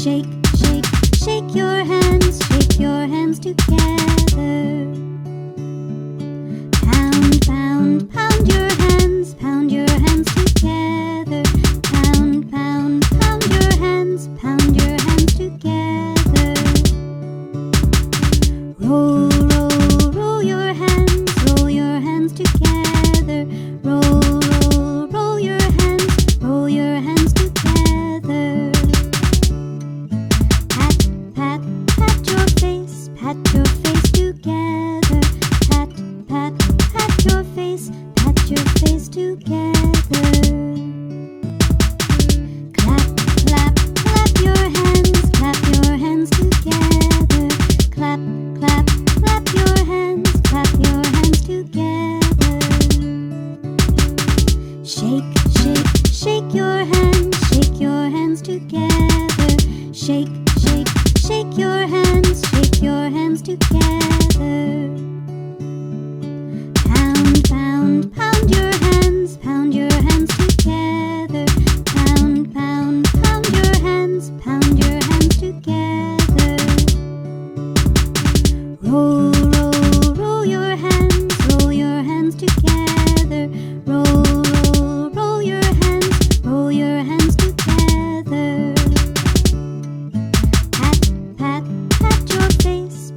Shake, shake, shake your hands together. Pound, pound, pound your hands together. Pound, pound, pound your hands together. Roll, roll, roll your hands together. Roll, roll, roll your hands together. Pat, pat, pat your face together. Pat, pat, pat your face together. Clap, clap, clap your hands together. Clap, clap, clap your hands together. Shake, shake, shake your hands together. Shake, shake, shake your hands together. Pound, pound, pound your hands together. Pound, pound, pound your hands together. Roll, roll, roll your hands together. Roll, roll, roll your hands together. Pat, pat, pat your face